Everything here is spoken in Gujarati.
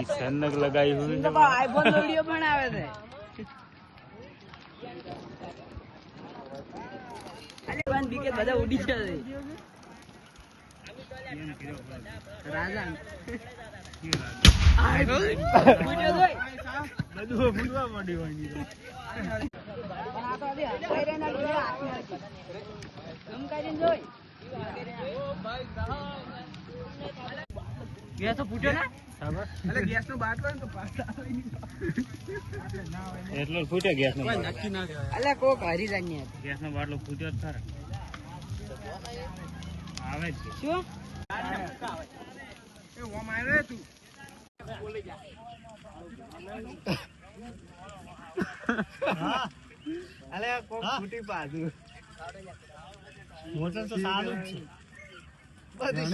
सनक लगाई हुई है आईफोन वीडियो बनावे थे अरे बंद बीके બધા ઉડી જશે રાજા આ ફૂટ્યો જોઈ બધું ફૂટવા માંડી હોય ની પણ આ તો દે આયરેના લીધે આખી ગમ કરીને જોઈ ગેસ તો ફૂટ્યો ને એટલે ગેસ નો બાટલો ને તો પાછા આવે એટલે ફૂટ્યો ગેસ નો નક્કી ના કહેવાય એટલે કોક હરી જાની ગેસ નો બાટલો ફૂટ્યો જ ખરા આવે છે શું એ ઓમ આવે તું બોલે જા હા અલે કોક ફૂટી પાછું મોટર તો સારું જ છે